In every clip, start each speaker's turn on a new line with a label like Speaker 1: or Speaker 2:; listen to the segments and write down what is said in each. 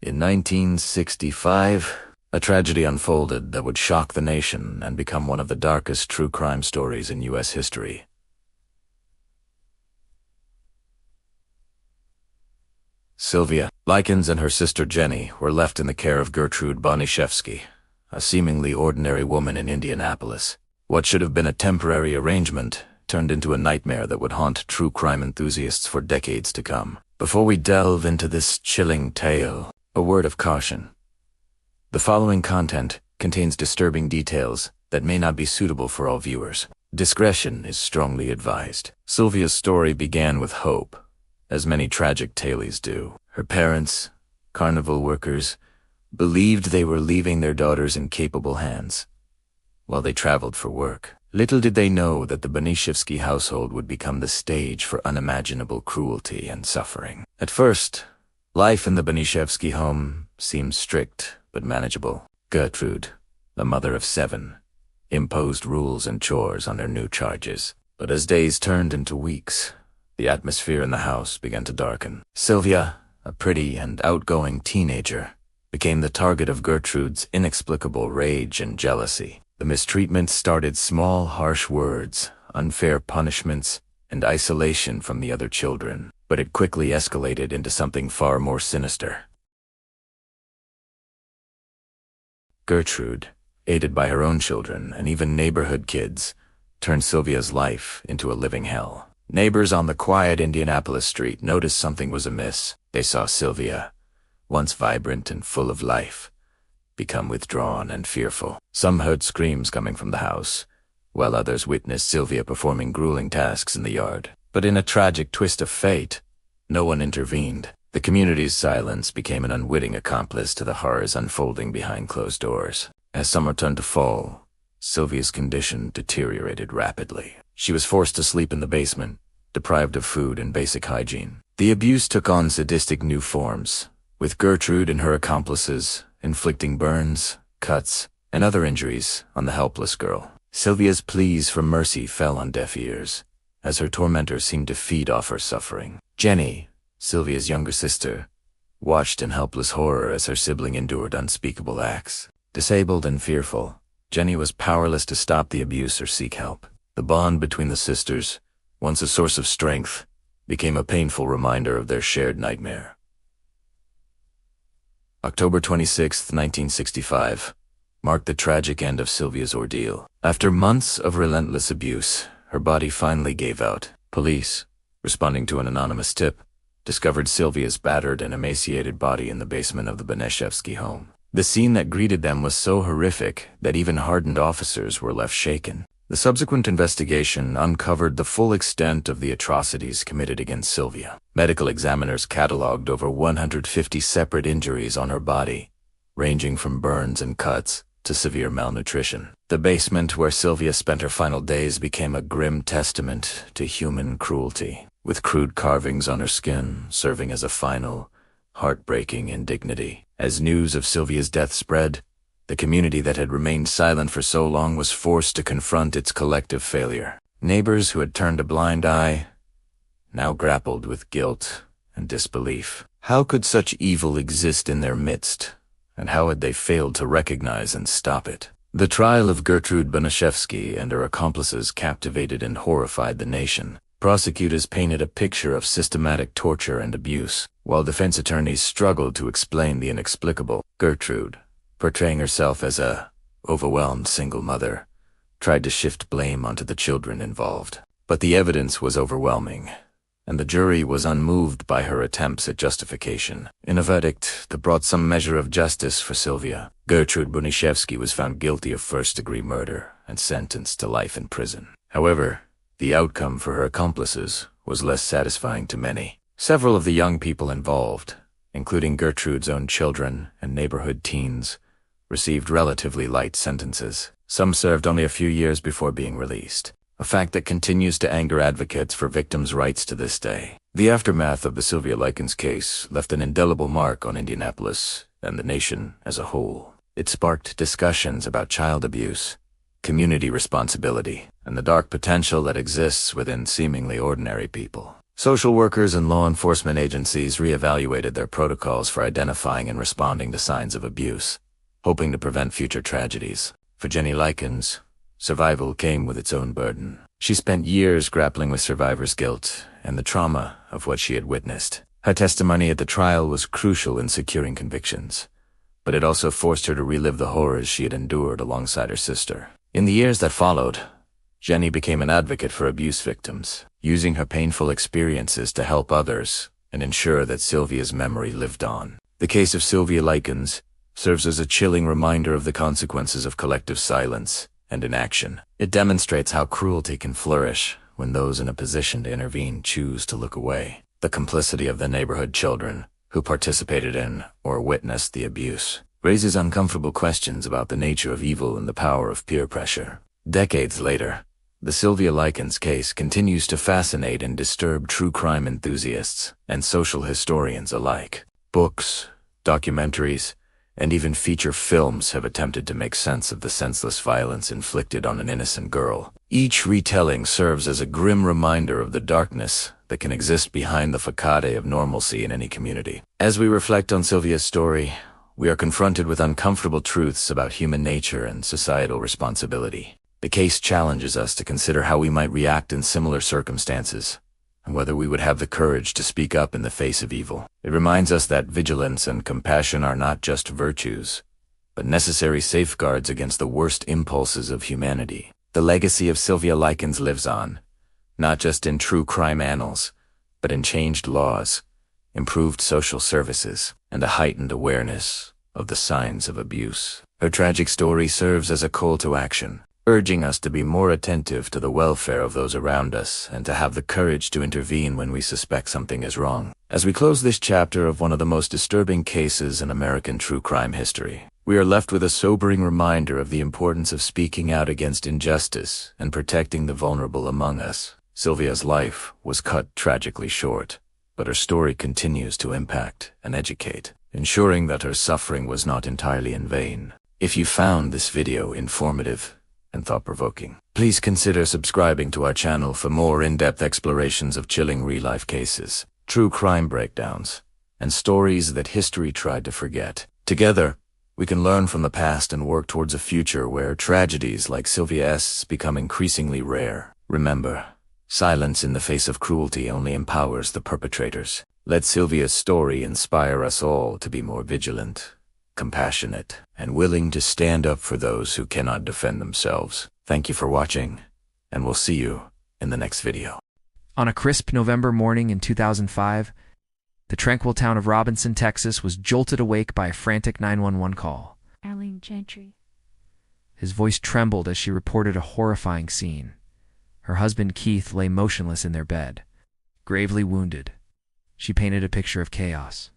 Speaker 1: In 1965, a tragedy unfolded that would shock the nation and become one of the darkest true crime stories in U.S. history. Sylvia Likens and her sister Jenny were left in the care of Gertrude Boniszewski, a seemingly ordinary woman in Indianapolis. What should have been a temporary arrangement turned into a nightmare that would haunt true crime enthusiasts for decades to come. Before we delve into this chilling tale, a word of caution. The following content contains disturbing details that may not be suitable for all viewers. Discretion is strongly advised. Sylvia's story began with hope, as many tragic tales do. Her parents, carnival workers, believed they were leaving their daughters in capable hands while they traveled for work. Little did they know that the Boniszewski household would become the stage for unimaginable cruelty and suffering. At first, life in the Boniszewski home seemed strict but manageable. Gertrude, the mother of 7, imposed rules and chores on their new charges. But as days turned into weeks, the atmosphere in the house began to darken. Sylvia, a pretty and outgoing teenager, became the target of Gertrude's inexplicable rage and jealousy. The mistreatment started small, harsh words, unfair punishments, and isolation from the other children, but it quickly escalated into something far more sinister. Gertrude, aided by her own children and even neighborhood kids, turned Sylvia's life into a living hell. Neighbors on the quiet Indianapolis street noticed something was amiss. They saw Sylvia, once vibrant and full of life, become withdrawn and fearful. Some heard screams coming from the house, while others witnessed Sylvia performing grueling tasks in the yard. But in a tragic twist of fate, no one intervened. The community's silence became an unwitting accomplice to the horrors unfolding behind closed doors. As summer turned to fall, Sylvia's condition deteriorated rapidly. She was forced to sleep in the basement, deprived of food and basic hygiene. The abuse took on sadistic new forms, with Gertrude and her accomplices inflicting burns, cuts, and other injuries on the helpless girl. Sylvia's pleas for mercy fell on deaf ears, as her tormentors seemed to feed off her suffering. Jenny, Sylvia's younger sister, watched in helpless horror as her sibling endured unspeakable acts. Disabled and fearful, Jenny was powerless to stop the abuse or seek help. The bond between the sisters, once a source of strength, became a painful reminder of their shared nightmare. October 26, 1965, marked the tragic end of Sylvia's ordeal. After months of relentless abuse, her body finally gave out. Police, responding to an anonymous tip, discovered Sylvia's battered and emaciated body in the basement of the Boniszewski home. The scene that greeted them was so horrific that even hardened officers were left shaken. The subsequent investigation uncovered the full extent of the atrocities committed against Sylvia. Medical examiners cataloged over 150 separate injuries on her body, ranging from burns and cuts to severe malnutrition. The basement where Sylvia spent her final days became a grim testament to human cruelty, with crude carvings on her skin serving as a final, heartbreaking indignity. As news of Sylvia's death spread, the community that had remained silent for so long was forced to confront its collective failure. Neighbors who had turned a blind eye now grappled with guilt and disbelief. How could such evil exist in their midst, and how had they failed to recognize and stop it? The trial of Gertrude Boniszewski and her accomplices captivated and horrified the nation. Prosecutors painted a picture of systematic torture and abuse, while defense attorneys struggled to explain the inexplicable. Gertrude, portraying herself as a overwhelmed single mother, tried to shift blame onto the children involved. But the evidence was overwhelming, and the jury was unmoved by her attempts at justification. In a verdict that brought some measure of justice for Sylvia, Gertrude Boniszewski was found guilty of first-degree murder and sentenced to life in prison. However, the outcome for her accomplices was less satisfying to many. Several of the young people involved, including Gertrude's own children and neighborhood teens, received relatively light sentences. Some served only a few years before being released, a fact that continues to anger advocates for victims' rights to this day. The aftermath of the Sylvia Likens case left an indelible mark on Indianapolis and the nation as a whole. It sparked discussions about child abuse, community responsibility, and the dark potential that exists within seemingly ordinary people. Social workers and law enforcement agencies reevaluated their protocols for identifying and responding to signs of abuse, hoping to prevent future tragedies. For Jenny Likens, survival came with its own burden. She spent years grappling with survivor's guilt and the trauma of what she had witnessed. Her testimony at the trial was crucial in securing convictions, but it also forced her to relive the horrors she had endured alongside her sister. In the years that followed, Jenny became an advocate for abuse victims, using her painful experiences to help others and ensure that Sylvia's memory lived on. The case of Sylvia Likens serves as a chilling reminder of the consequences of collective silence and inaction. It demonstrates how cruelty can flourish when those in a position to intervene choose to look away. The complicity of the neighborhood children who participated in or witnessed the abuse raises uncomfortable questions about the nature of evil and the power of peer pressure. Decades later, the Sylvia Likens case continues to fascinate and disturb true crime enthusiasts and social historians alike. Books, documentaries, and even feature films have attempted to make sense of the senseless violence inflicted on an innocent girl. Each retelling serves as a grim reminder of the darkness that can exist behind the facade of normalcy in any community. As we reflect on Sylvia's story, we are confronted with uncomfortable truths about human nature and societal responsibility. The case challenges us to consider how we might react in similar circumstances, and whether we would have the courage to speak up in the face of evil. It reminds us that vigilance and compassion are not just virtues, but necessary safeguards against the worst impulses of humanity. The legacy of Sylvia Likens lives on, not just in true crime annals, but in changed laws, improved social services, and a heightened awareness of the signs of abuse. Her tragic story serves as a call to action, urging us to be more attentive to the welfare of those around us and to have the courage to intervene when we suspect something is wrong. As we close this chapter of one of the most disturbing cases in American true crime history, we are left with a sobering reminder of the importance of speaking out against injustice and protecting the vulnerable among us. Sylvia's life was cut tragically short, but her story continues to impact and educate, ensuring that her suffering was not entirely in vain. If you found this video informative and thought-provoking, please consider subscribing to our channel for more in-depth explorations of chilling real-life cases, true crime breakdowns, and stories that history tried to forget. Together, we can learn from the past and work towards a future where tragedies like Sylvia's become increasingly rare. Remember, silence in the face of cruelty only empowers the perpetrators. Let Sylvia's story inspire us all to be more vigilant, compassionate, and willing to stand up for those who cannot defend themselves. Thank you for watching, and we'll see you in the next video.
Speaker 2: On a crisp November morning in 2005, the tranquil town of Robinson, Texas was jolted awake by a frantic 911 call.
Speaker 3: Arlene Gentry.
Speaker 2: His voice trembled as she reported a horrifying scene. Her husband Keith lay motionless in their bed, gravely wounded. She painted a picture of chaos.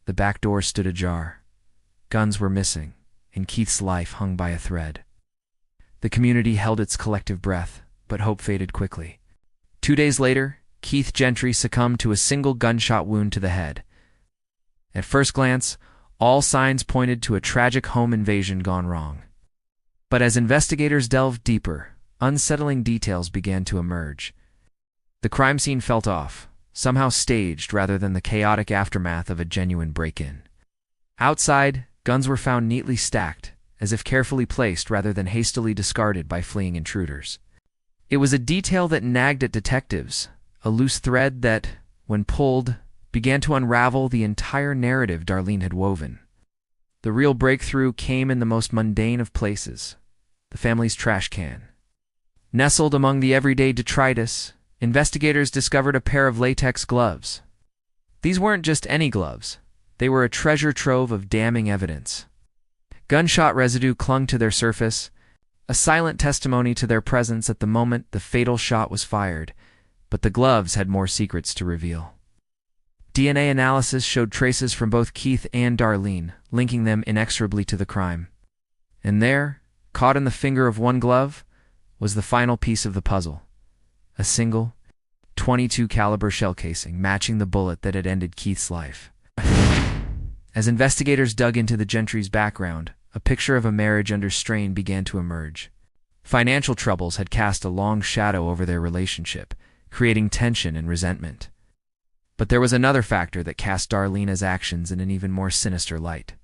Speaker 2: The back door stood ajar. Guns were missing, and Keith's life hung by a thread. The community held its collective breath, but hope faded quickly. 2 days later, Keith Gentry succumbed to a single gunshot wound to the head. At first glance, all signs pointed to a tragic home invasion gone wrong. But as investigators delved deeper, unsettling details began to emerge. The crime scene felt off, somehow staged rather than the chaotic aftermath of a genuine break-in. Outside, guns were found neatly stacked, as if carefully placed rather than hastily discarded by fleeing intruders. It was a detail that nagged at detectives, a loose thread that, when pulled, began to unravel the entire narrative Darlene had woven. The real breakthrough came in the most mundane of places, the family's trash can. Nestled among the everyday detritus, investigators discovered a pair of latex gloves. These weren't just any gloves. They were a treasure trove of damning evidence. Gunshot residue clung to their surface, a silent testimony to their presence at the moment the fatal shot was fired, but the gloves had more secrets to reveal. DNA analysis showed traces from both Keith and Darlene, linking them inexorably to the crime. And there, caught in the finger of one glove, was the final piece of the puzzle. A single, .22 caliber shell casing matching the bullet that had ended Keith's life. As investigators dug into the Gentry's background, a picture of a marriage under strain began to emerge. Financial troubles had cast a long shadow over their relationship, creating tension and resentment. But there was another factor that cast Darlene's actions in an even more sinister light.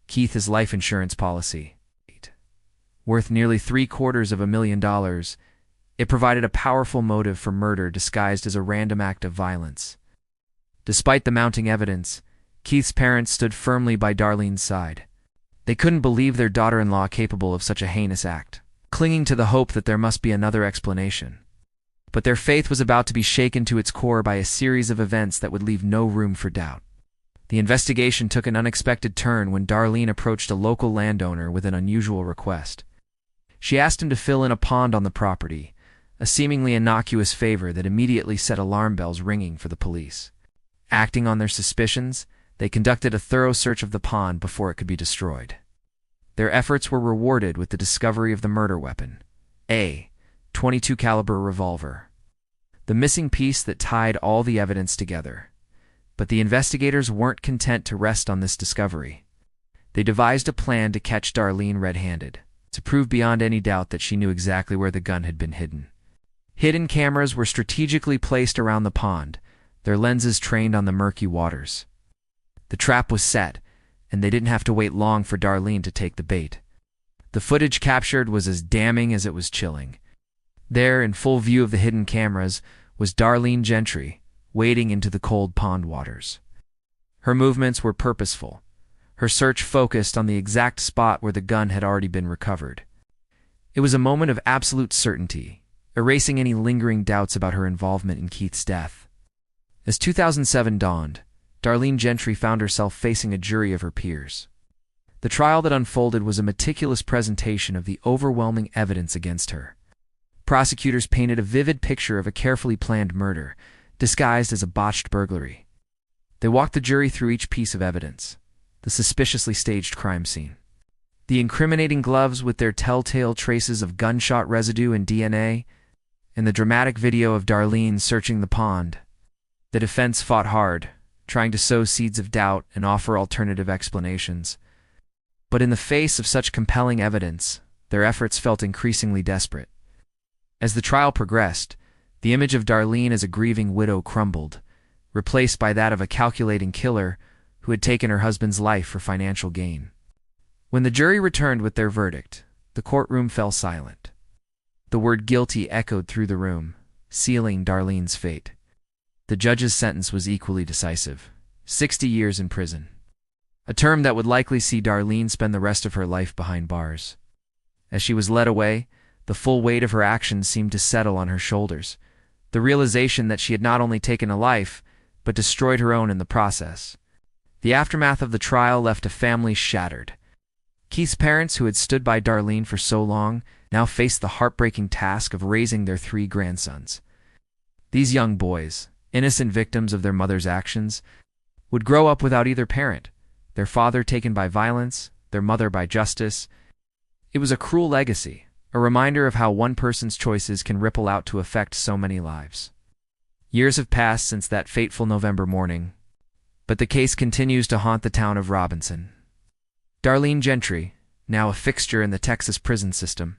Speaker 2: Keith's life insurance policy. Worth nearly $750,000, it provided a powerful motive for murder disguised as a random act of violence. Despite the mounting evidence, Keith's parents stood firmly by Darlene's side. They couldn't believe their daughter-in-law capable of such a heinous act, clinging to the hope that there must be another explanation. But their faith was about to be shaken to its core by a series of events that would leave no room for doubt. The investigation took an unexpected turn when Darlene approached a local landowner with an unusual request. She asked him to fill in a pond on the property, a seemingly innocuous favor that immediately set alarm bells ringing for the police. Acting on their suspicions, they conducted a thorough search of the pond before it could be destroyed. Their efforts were rewarded with the discovery of the murder weapon, a .22 caliber revolver, the missing piece that tied all the evidence together. But the investigators weren't content to rest on this discovery. They devised a plan to catch Darlene red-handed, to prove beyond any doubt that she knew exactly where the gun had been hidden. Hidden cameras were strategically placed around the pond, their lenses trained on the murky waters. The trap was set, and they didn't have to wait long for Darlene to take the bait. The footage captured was as damning as it was chilling. There, in full view of the hidden cameras, was Darlene Gentry, wading into the cold pond waters. Her movements were purposeful, her search focused on the exact spot where the gun had already been recovered. It was a moment of absolute certainty, erasing any lingering doubts about her involvement in Keith's death. As 2007 dawned, Darlene Gentry found herself facing a jury of her peers. The trial that unfolded was a meticulous presentation of the overwhelming evidence against her. Prosecutors painted a vivid picture of a carefully planned murder, disguised as a botched burglary. They walked the jury through each piece of evidence: the suspiciously staged crime scene, the incriminating gloves with their telltale traces of gunshot residue and DNA, and the dramatic video of Darlene searching the pond. The defense fought hard, trying to sow seeds of doubt and offer alternative explanations. But in the face of such compelling evidence, their efforts felt increasingly desperate. As the trial progressed, the image of Darlene as a grieving widow crumbled, replaced by that of a calculating killer who had taken her husband's life for financial gain. When the jury returned with their verdict, the courtroom fell silent. The word guilty echoed through the room, sealing Darlene's fate. The judge's sentence was equally decisive: 60 years in prison, a term that would likely see Darlene spend the rest of her life behind bars. As she was led away, the full weight of her actions seemed to settle on her shoulders, the realization that she had not only taken a life, but destroyed her own in the process. The aftermath of the trial left a family shattered. Keith's parents, who had stood by Darlene for so long, now faced the heartbreaking task of raising their 3 grandsons. These young boys, innocent victims of their mother's actions, would grow up without either parent, their father taken by violence, their mother by justice. It was a cruel legacy, a reminder of how one person's choices can ripple out to affect so many lives. Years have passed since that fateful November morning, but the case continues to haunt the town of Robinson. Darlene Gentry, now a fixture in the Texas prison system,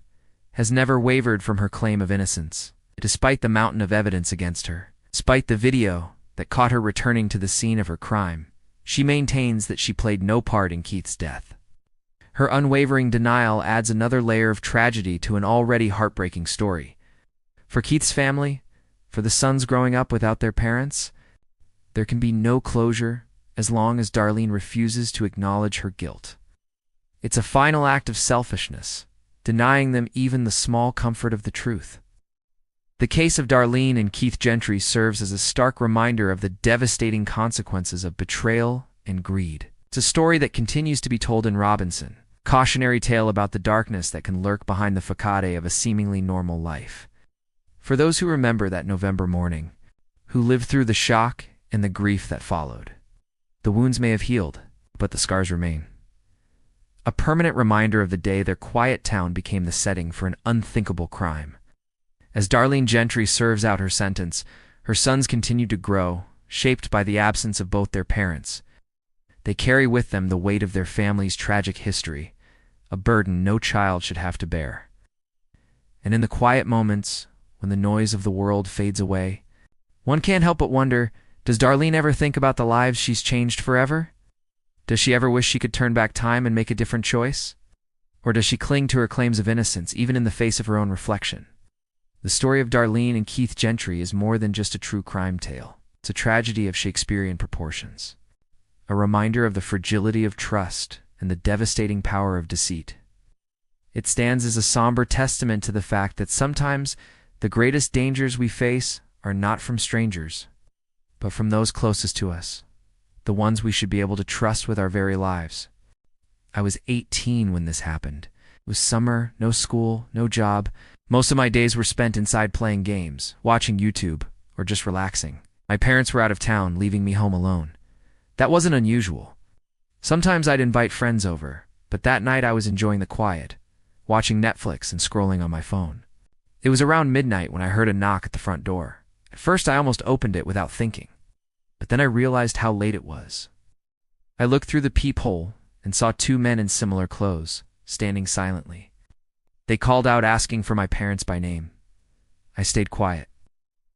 Speaker 2: has never wavered from her claim of innocence, despite the mountain of evidence against her. Despite the video that caught her returning to the scene of her crime, she maintains that she played no part in Keith's death. Her unwavering denial adds another layer of tragedy to an already heartbreaking story. For Keith's family, for the sons growing up without their parents, there can be no closure as long as Darlene refuses to acknowledge her guilt. It's a final act of selfishness, denying them even the small comfort of the truth. The case of Darlene and Keith Gentry serves as a stark reminder of the devastating consequences of betrayal and greed. It's a story that continues to be told in Robinson, a cautionary tale about the darkness that can lurk behind the facade of a seemingly normal life. For those who remember that November morning, who lived through the shock and the grief that followed, the wounds may have healed, but the scars remain. A permanent reminder of the day their quiet town became the setting for an unthinkable crime. As Darlene Gentry serves out her sentence, her sons continue to grow, shaped by the absence of both their parents. They carry with them the weight of their family's tragic history, a burden no child should have to bear. And in the quiet moments, when the noise of the world fades away, one can't help but wonder, Does Darlene ever think about the lives she's changed forever? Does she ever wish she could turn back time and make a different choice? Or does she cling to her claims of innocence, even in the face of her own reflection? The story of Darlene and Keith Gentry is more than just a true crime tale. It's a tragedy of Shakespearean proportions. A reminder of the fragility of trust and the devastating power of deceit. It stands as a somber testament to the fact that sometimes the greatest dangers we face are not from strangers, but from those closest to us, the ones we should be able to trust with our very lives. I was 18 when this happened. It was summer, no school, no job. Most of my days were spent inside playing games, watching YouTube, or just relaxing. My parents were out of town, leaving me home alone. That wasn't unusual. Sometimes I'd invite friends over, but that night I was enjoying the quiet, watching Netflix and scrolling on my phone. It was around midnight when I heard a knock at the front door. At first I almost opened it without thinking, but then I realized how late it was. I looked through the peephole and saw two men in similar clothes, standing silently. They called out asking for my parents by name. I stayed quiet.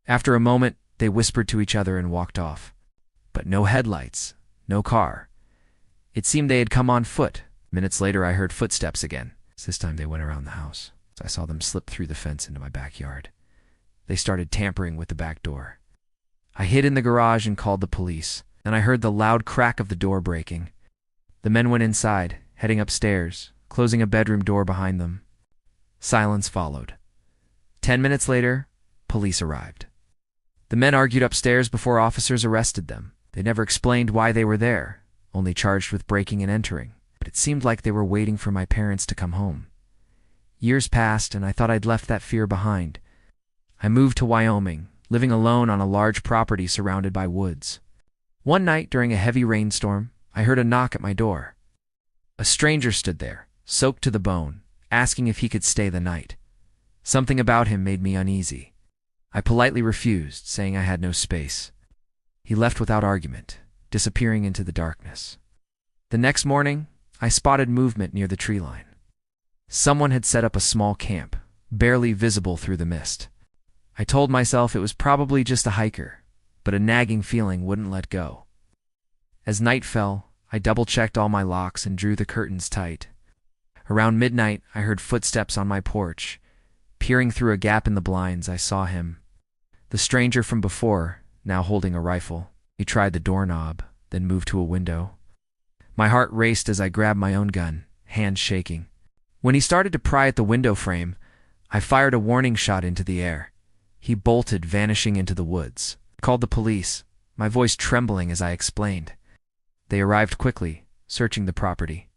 Speaker 2: After a moment, they whispered to each other and walked off. But no headlights, no car. It seemed they had come on foot. Minutes later, I heard footsteps again. This time they went around the house. I saw them slip through the fence into my backyard. They started tampering with the back door. I hid in the garage and called the police. Then I heard the loud crack of the door breaking. The men went inside, heading upstairs, closing a bedroom door behind them. Silence followed. 10 minutes later, police arrived. The men argued upstairs before officers arrested them. They never explained why they were there, only charged with breaking and entering. But it seemed like they were waiting for my parents to come home. Years passed, and I thought I'd left that fear behind. I moved to Wyoming, living alone on a large property surrounded by woods. One night during a heavy rainstorm, I heard a knock at my door. A stranger stood there, soaked to the bone, asking if he could stay the night. Something about him made me uneasy. I politely refused, saying I had no space. He left without argument, disappearing into the darkness. The next morning, I spotted movement near the tree line. Someone had set up a small camp, barely visible through the mist. I told myself it was probably just a hiker, but a nagging feeling wouldn't let go. As night fell, I double-checked all my locks and drew the curtains tight. Around midnight, I heard footsteps on my porch. Peering through a gap in the blinds, I saw him. The stranger from before, now holding a rifle. He tried the doorknob, then moved to a window. My heart raced as I grabbed my own gun, hands shaking. When he started to pry at the window frame, I fired a warning shot into the air. He bolted, vanishing into the woods. I called the police, my voice trembling as I explained. They arrived quickly, searching the property.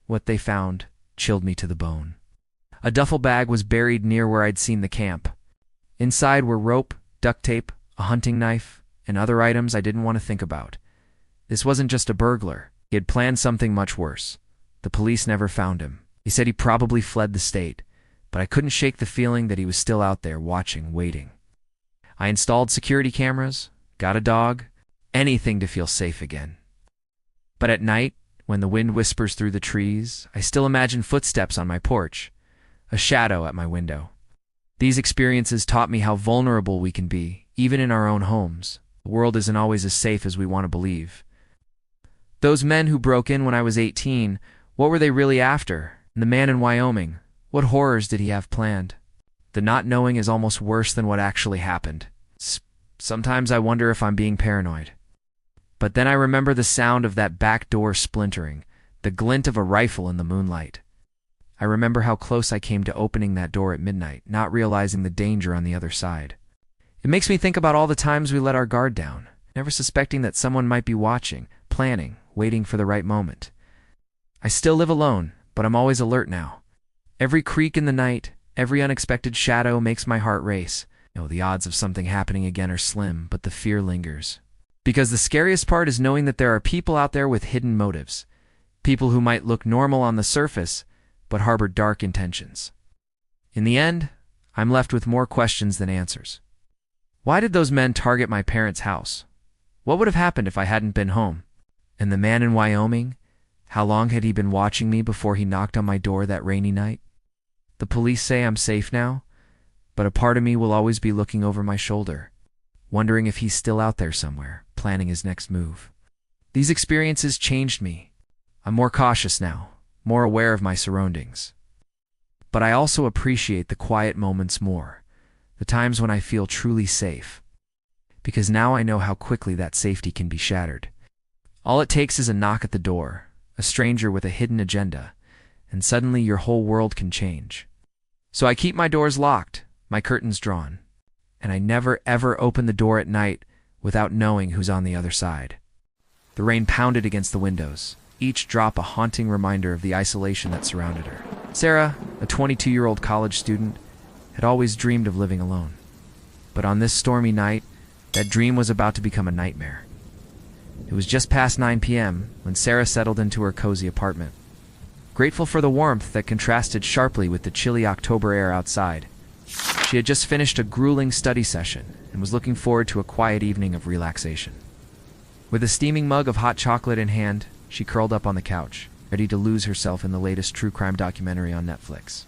Speaker 2: What they found chilled me to the bone. A duffel bag was buried near where I'd seen the camp. Inside were rope, duct tape, a hunting knife, and other items I didn't want to think about. This wasn't just a burglar. He had planned something much worse. The police never found him. He said he probably fled the state, but I couldn't shake the feeling that he was still out there watching, waiting. I installed security cameras, got a dog, anything to feel safe again. But at night, when the wind whispers through the trees, I still imagine footsteps on my porch, a shadow at my window. These experiences taught me how vulnerable we can be, even in our own homes. The world isn't always as safe as we want to believe. Those men who broke in when I was 18, what were they really after? And the man in Wyoming, what horrors did he have planned? The not knowing is almost worse than what actually happened. Sometimes I wonder if I'm being paranoid. But then I remember the sound of that back door splintering, the glint of a rifle in the moonlight. I remember how close I came to opening that door at midnight, not realizing the danger on the other side. It makes me think about all the times we let our guard down, never suspecting that someone might be watching, planning, waiting for the right moment. I still live alone, but I'm always alert now. Every creak in the night, every unexpected shadow makes my heart race. The odds of something happening again are slim, but the fear lingers. Because the scariest part is knowing that there are people out there with hidden motives. People who might look normal on the surface, but harbor dark intentions. In the end, I'm left with more questions than answers. Why did those men target my parents' house? What would have happened if I hadn't been home? And the man in Wyoming? How long had he been watching me before he knocked on my door that rainy night? The police say I'm safe now, but a part of me will always be looking over my shoulder, wondering if he's still out there somewhere, planning his next move. These experiences changed me. I'm more cautious now, more aware of my surroundings. But I also appreciate the quiet moments more, the times when I feel truly safe. Because now I know how quickly that safety can be shattered. All it takes is a knock at the door, a stranger with a hidden agenda, and suddenly your whole world can change. So I keep my doors locked, my curtains drawn, and I never ever open the door at night without knowing who's on the other side. The rain pounded against the windows, each drop a haunting reminder of the isolation that surrounded her. Sarah, a 22-year-old college student, had always dreamed of living alone. But on this stormy night, that dream was about to become a nightmare. It was just past 9 p.m. when Sarah settled into her cozy apartment. Grateful for the warmth that contrasted sharply with the chilly October air outside, she had just finished a grueling study session and was looking forward to a quiet evening of relaxation. With a steaming mug of hot chocolate in hand, she curled up on the couch, ready to lose herself in the latest true crime documentary on Netflix.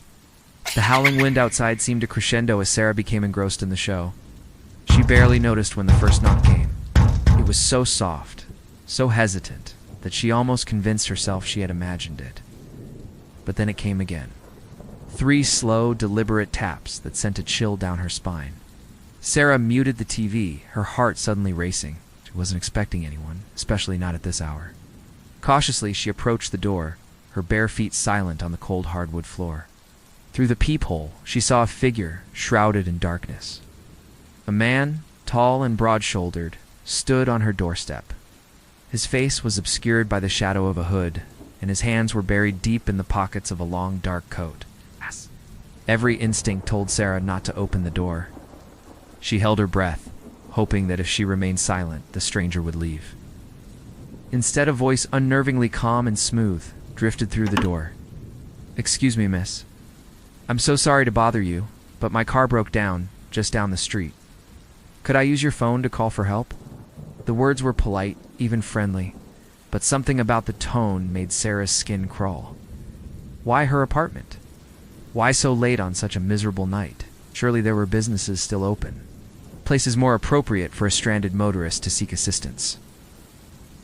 Speaker 2: The howling wind outside seemed to crescendo as Sarah became engrossed in the show. She barely noticed when the first knock came. It was so soft, so hesitant, that she almost convinced herself she had imagined it. But then it came again. 3 slow, deliberate taps that sent a chill down her spine. Sarah muted the TV, her heart suddenly racing. She wasn't expecting anyone, especially not at this hour. Cautiously, she approached the door, her bare feet silent on the cold hardwood floor. Through the peephole, she saw a figure shrouded in darkness. A man, tall and broad-shouldered, stood on her doorstep. His face was obscured by the shadow of a hood, and his hands were buried deep in the pockets of a long, dark coat. Every instinct told Sarah not to open the door. She held her breath, hoping that if she remained silent, the stranger would leave. Instead, a voice unnervingly calm and smooth drifted through the door. "Excuse me, miss. I'm so sorry to bother you, but my car broke down just down the street. Could I use your phone to call for help?" The words were polite, even friendly, but something about the tone made Sarah's skin crawl. Why her apartment? Why so late on such a miserable night? Surely there were businesses still open, places more appropriate for a stranded motorist to seek assistance.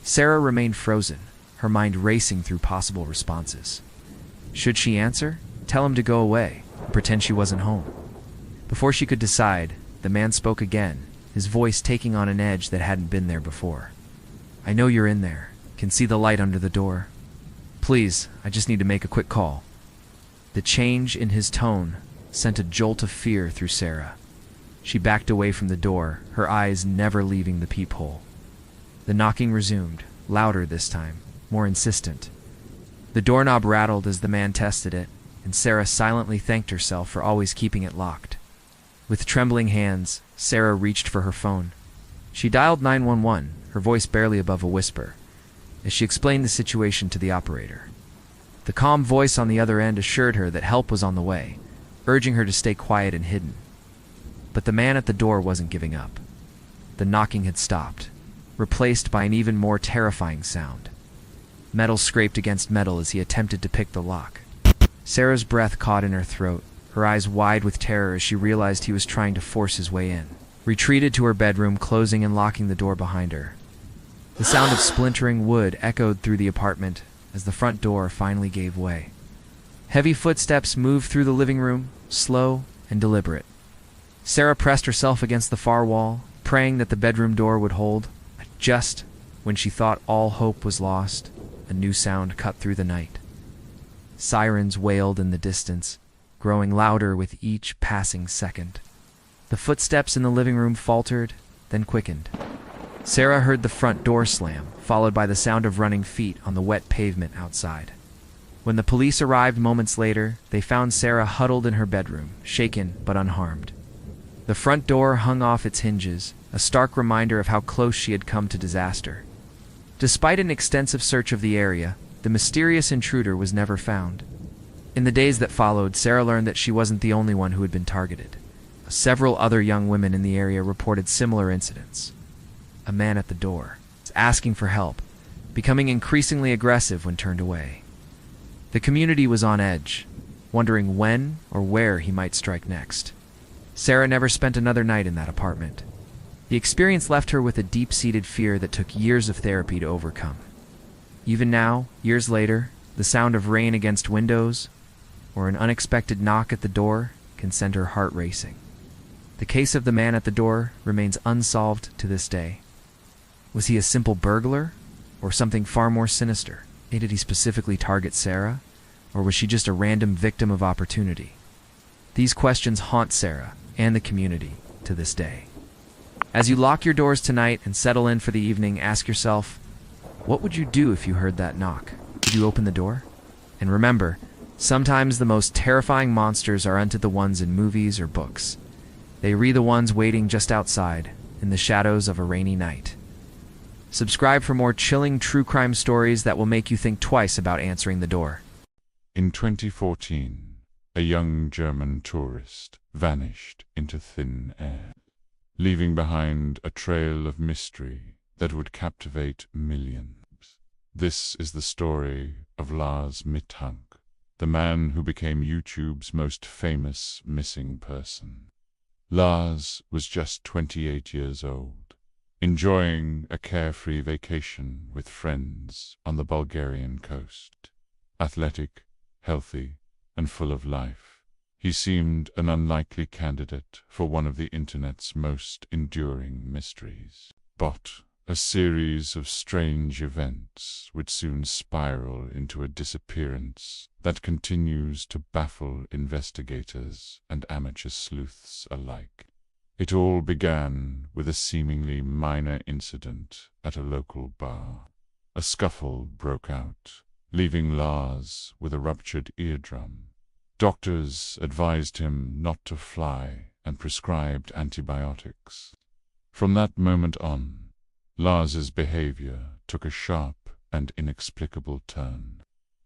Speaker 2: Sarah remained frozen, her mind racing through possible responses. Should she answer? Tell him to go away, pretend she wasn't home? Before she could decide, the man spoke again, his voice taking on an edge that hadn't been there before. "I know you're in there. Can see the light under the door. Please, I just need to make a quick call." The change in his tone sent a jolt of fear through Sarah. She backed away from the door, her eyes never leaving the peephole. The knocking resumed, louder this time, more insistent. The doorknob rattled as the man tested it, and Sarah silently thanked herself for always keeping it locked. With trembling hands, Sarah reached for her phone. She dialed 911, her voice barely above a whisper, as she explained the situation to the operator. The calm voice on the other end assured her that help was on the way, urging her to stay quiet and hidden. But the man at the door wasn't giving up. The knocking had stopped, replaced by an even more terrifying sound. Metal scraped against metal as he attempted to pick the lock. Sarah's breath caught in her throat, her eyes wide with terror as she realized he was trying to force his way in. Retreated to her bedroom, closing and locking the door behind her. The sound of splintering wood echoed through the apartment as the front door finally gave way. Heavy footsteps moved through the living room, slow and deliberate. Sarah pressed herself against the far wall, praying that the bedroom door would hold. Just when she thought all hope was lost, a new sound cut through the night. Sirens wailed in the distance, growing louder with each passing second. The footsteps in the living room faltered, then quickened. Sarah heard the front door slam, followed by the sound of running feet on the wet pavement outside. When the police arrived moments later, they found Sarah huddled in her bedroom, shaken but unharmed. The front door hung off its hinges, a stark reminder of how close she had come to disaster. Despite an extensive search of the area, the mysterious intruder was never found. In the days that followed, Sarah learned that she wasn't the only one who had been targeted. Several other young women in the area reported similar incidents. A man at the door, asking for help, becoming increasingly aggressive when turned away. The community was on edge, wondering when or where he might strike next. Sarah never spent another night in that apartment. The experience left her with a deep-seated fear that took years of therapy to overcome. Even now, years later, the sound of rain against windows or an unexpected knock at the door can send her heart racing. The case of the man at the door remains unsolved to this day. Was he a simple burglar or something far more sinister? Did he specifically target Sarah, or was she just a random victim of opportunity? These questions haunt Sarah and the community to this day. As you lock your doors tonight and settle in for the evening, ask yourself, what would you do if you heard that knock? Would you open the door? And remember, sometimes the most terrifying monsters aren't the ones in movies or books. They are the ones waiting just outside, in the shadows of a rainy night. Subscribe for more chilling true crime stories that will make you think twice about answering the door.
Speaker 3: In 2014, a young German tourist vanished into thin air, leaving behind a trail of mystery that would captivate millions. This is the story of Lars Mittank, the man who became YouTube's most famous missing person. Lars was just 28 years old, enjoying a carefree vacation with friends on the Bulgarian coast. Athletic, healthy, and full of life, he seemed an unlikely candidate for one of the internet's most enduring mysteries. But a series of strange events would soon spiral into a disappearance that continues to baffle investigators and amateur sleuths alike. It all began with a seemingly minor incident at a local bar. A scuffle broke out, leaving Lars with a ruptured eardrum. Doctors advised him not to fly and prescribed antibiotics. From that moment on, Lars's behavior took a sharp and inexplicable turn.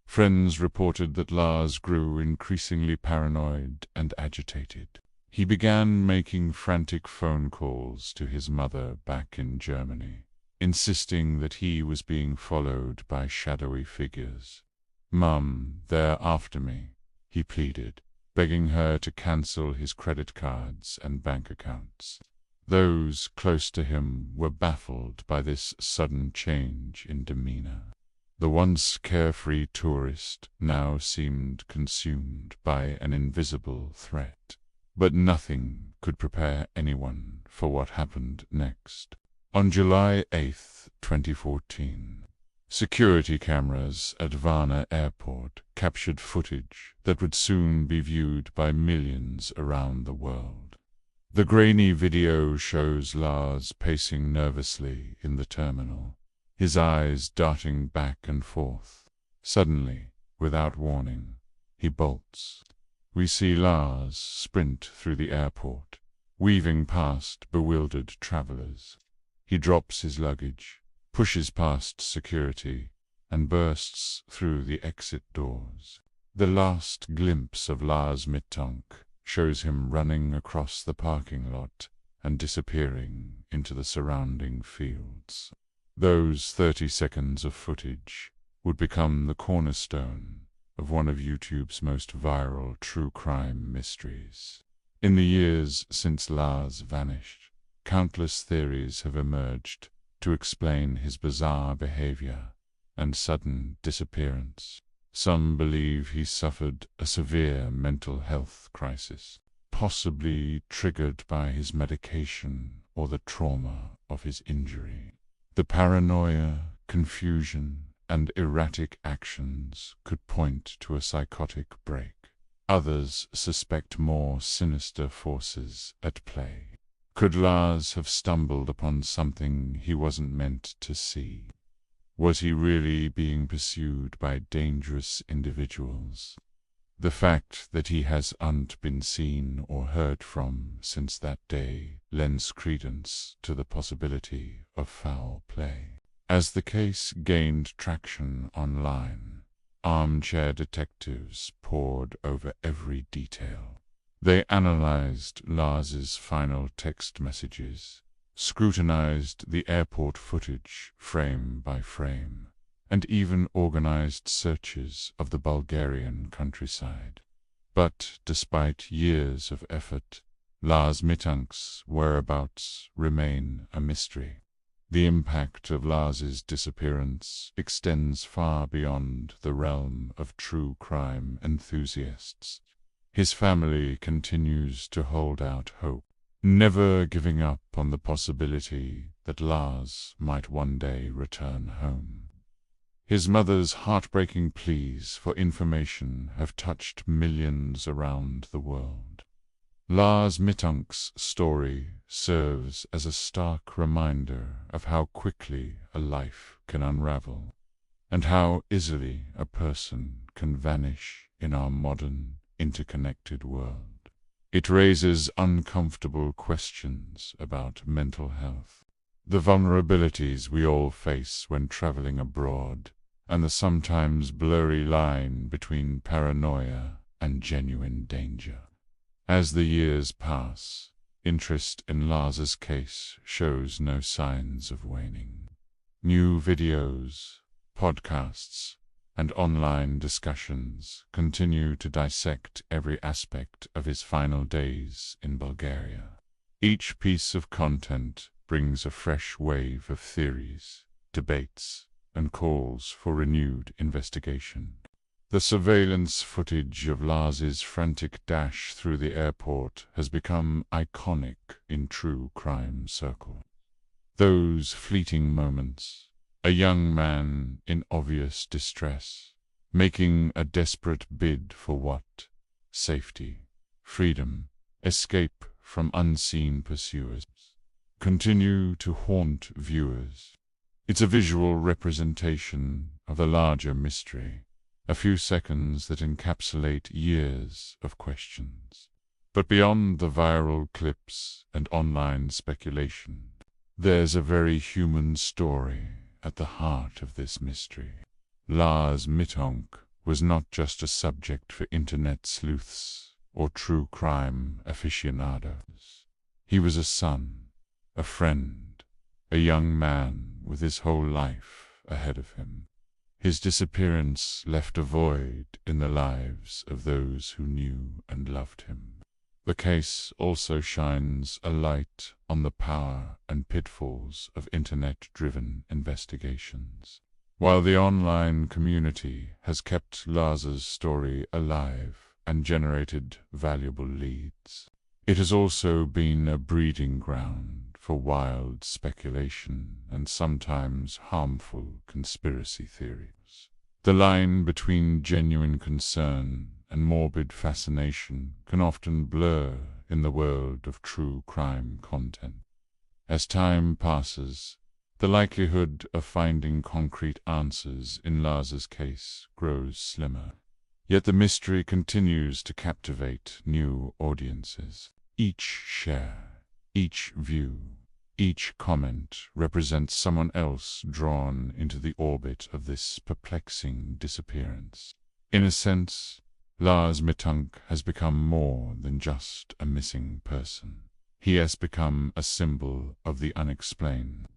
Speaker 3: Friends reported that Lars grew increasingly paranoid and agitated. He began making frantic phone calls to his mother back in Germany, insisting that he was being followed by shadowy figures. "Mum, they're after me," he pleaded, begging her to cancel his credit cards and bank accounts. Those close to him were baffled by this sudden change in demeanor. The once carefree tourist now seemed consumed by an invisible threat. But nothing could prepare anyone for what happened next. On July 8, 2014, security cameras at Varna Airport captured footage that would soon be viewed by millions around the world. The grainy video shows Lars pacing nervously in the terminal, his eyes darting back and forth. Suddenly, without warning, he bolts. We see Lars sprint through the airport, weaving past bewildered travelers. He drops his luggage, pushes past security, and bursts through the exit doors. The last glimpse of Lars Mittank shows him running across the parking lot and disappearing into the surrounding fields. Those 30 seconds of footage would become the cornerstone of one of YouTube's most viral true crime mysteries. In the years since Lars vanished, countless theories have emerged to explain his bizarre behavior and sudden disappearance. Some believe he suffered a severe mental health crisis, possibly triggered by his medication or the trauma of his injury. The paranoia, confusion, and erratic actions could point to a psychotic break. Others suspect more sinister forces at play. Could Lars have stumbled upon something he wasn't meant to see? Was he really being pursued by dangerous individuals? The fact that he hasn't been seen or heard from since that day lends credence to the possibility of foul play. As the case gained traction online, armchair detectives pored over every detail. They analyzed Lars's final text messages, scrutinized the airport footage frame by frame, and even organized searches of the Bulgarian countryside. But despite years of effort, Lars Mittank's whereabouts remain a mystery. The impact of Lars's disappearance extends far beyond the realm of true crime enthusiasts. His family continues to hold out hope, never giving up on the possibility that Lars might one day return home. His mother's heartbreaking pleas for information have touched millions around the world. Lars Mittank's story serves as a stark reminder of how quickly a life can unravel, and how easily a person can vanish in our modern, interconnected world. It raises uncomfortable questions about mental health, the vulnerabilities we all face when traveling abroad, and the sometimes blurry line between paranoia and genuine danger. As the years pass, interest in Lars's case shows no signs of waning. New videos, podcasts, and online discussions continue to dissect every aspect of his final days in Bulgaria. Each piece of content brings a fresh wave of theories, debates, and calls for renewed investigation. The surveillance footage of Lars's frantic dash through the airport has become iconic in true crime circles. Those fleeting moments, a young man in obvious distress, making a desperate bid for what? Safety, freedom, escape from unseen pursuers, continue to haunt viewers. It's a visual representation of the larger mystery, a few seconds that encapsulate years of questions. But beyond the viral clips and online speculation, there's a very human story at the heart of this mystery. Lars Mittank was not just a subject for internet sleuths or true crime aficionados. He was a son, a friend, a young man with his whole life ahead of him. His disappearance left a void in the lives of those who knew and loved him. The case also shines a light on the power and pitfalls of internet-driven investigations. While the online community has kept Lars's story alive and generated valuable leads, it has also been a breeding ground for wild speculation and sometimes harmful conspiracy theories. The line between genuine concern and morbid fascination can often blur in the world of true crime content. As time passes, the likelihood of finding concrete answers in Lars's case grows slimmer. Yet the mystery continues to captivate new audiences. Each share, each view, each comment represents someone else drawn into the orbit of this perplexing disappearance. In a sense, Lars Mittank has become more than just a missing person. He has become a symbol of the unexplained,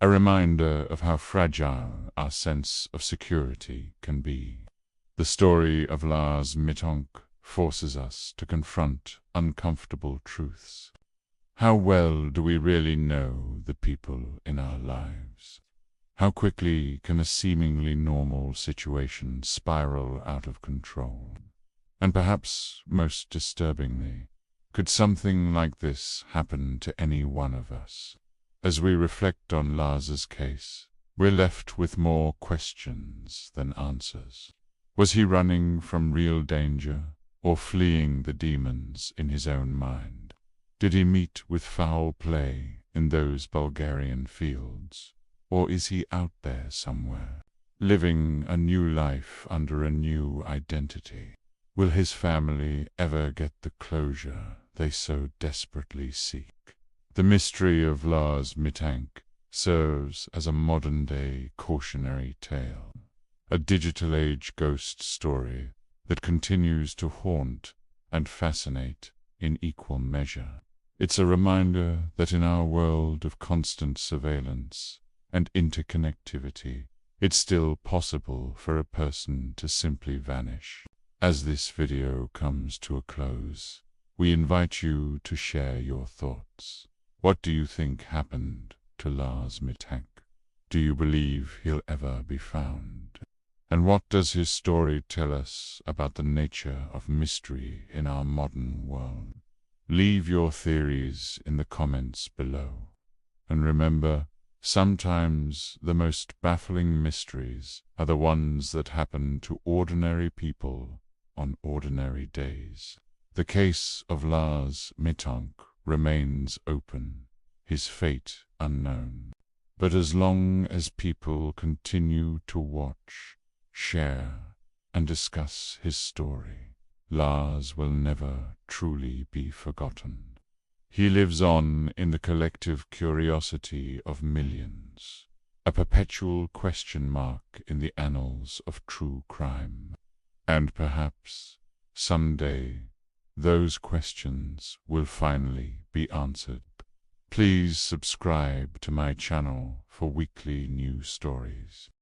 Speaker 3: a reminder of how fragile our sense of security can be. The story of Lars Mittank forces us to confront uncomfortable truths. How well do we really know the people in our lives? How quickly can a seemingly normal situation spiral out of control? And perhaps most disturbingly, could something like this happen to any one of us? As we reflect on Lars's case, we're left with more questions than answers. Was he running from real danger, or fleeing the demons in his own mind? Did he meet with foul play in those Bulgarian fields, or is he out there somewhere, living a new life under a new identity? Will his family ever get the closure they so desperately seek? The mystery of Lars Mittank serves as a modern-day cautionary tale, a digital-age ghost story that continues to haunt and fascinate in equal measure. It's a reminder that in our world of constant surveillance and interconnectivity, it's still possible for a person to simply vanish. As this video comes to a close, We invite you to share your thoughts. What do you think happened to Lars Mittank? Do you believe he'll ever be found? And what does his story tell us about the nature of mystery in our modern world? Leave your theories in the comments below. And remember, sometimes the most baffling mysteries are the ones that happen to ordinary people on ordinary days. The case of Lars Mittank remains open, his fate unknown. But as long as people continue to watch, share, and discuss his story, Lars will never truly be forgotten. He lives on in the collective curiosity of millions, a perpetual question mark in the annals of true crime. And perhaps, someday, those questions will finally be answered. Please subscribe to my channel for weekly news stories.